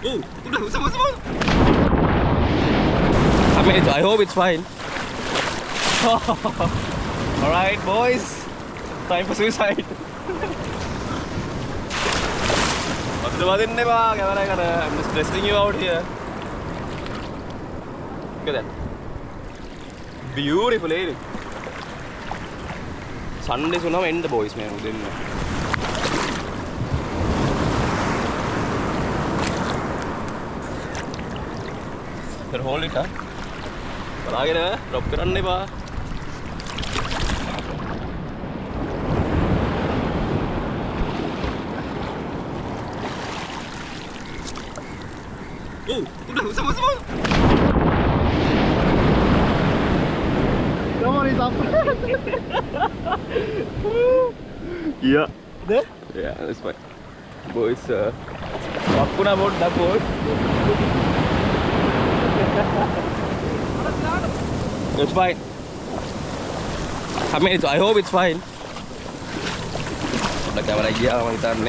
Oh, I mean, I hope it's fine. Alright, boys. Time for suicide. I'm just testing you out here. Look at that. Beautiful area. Sunday so now end the boys, man. Hold it, huh? Drop it on the bar. Oh, Someone is up. yeah. There? Yeah, that's fine. Boys, Apuna about that boat. It's fine. I mean, I hope it's fine. The camera here, I'm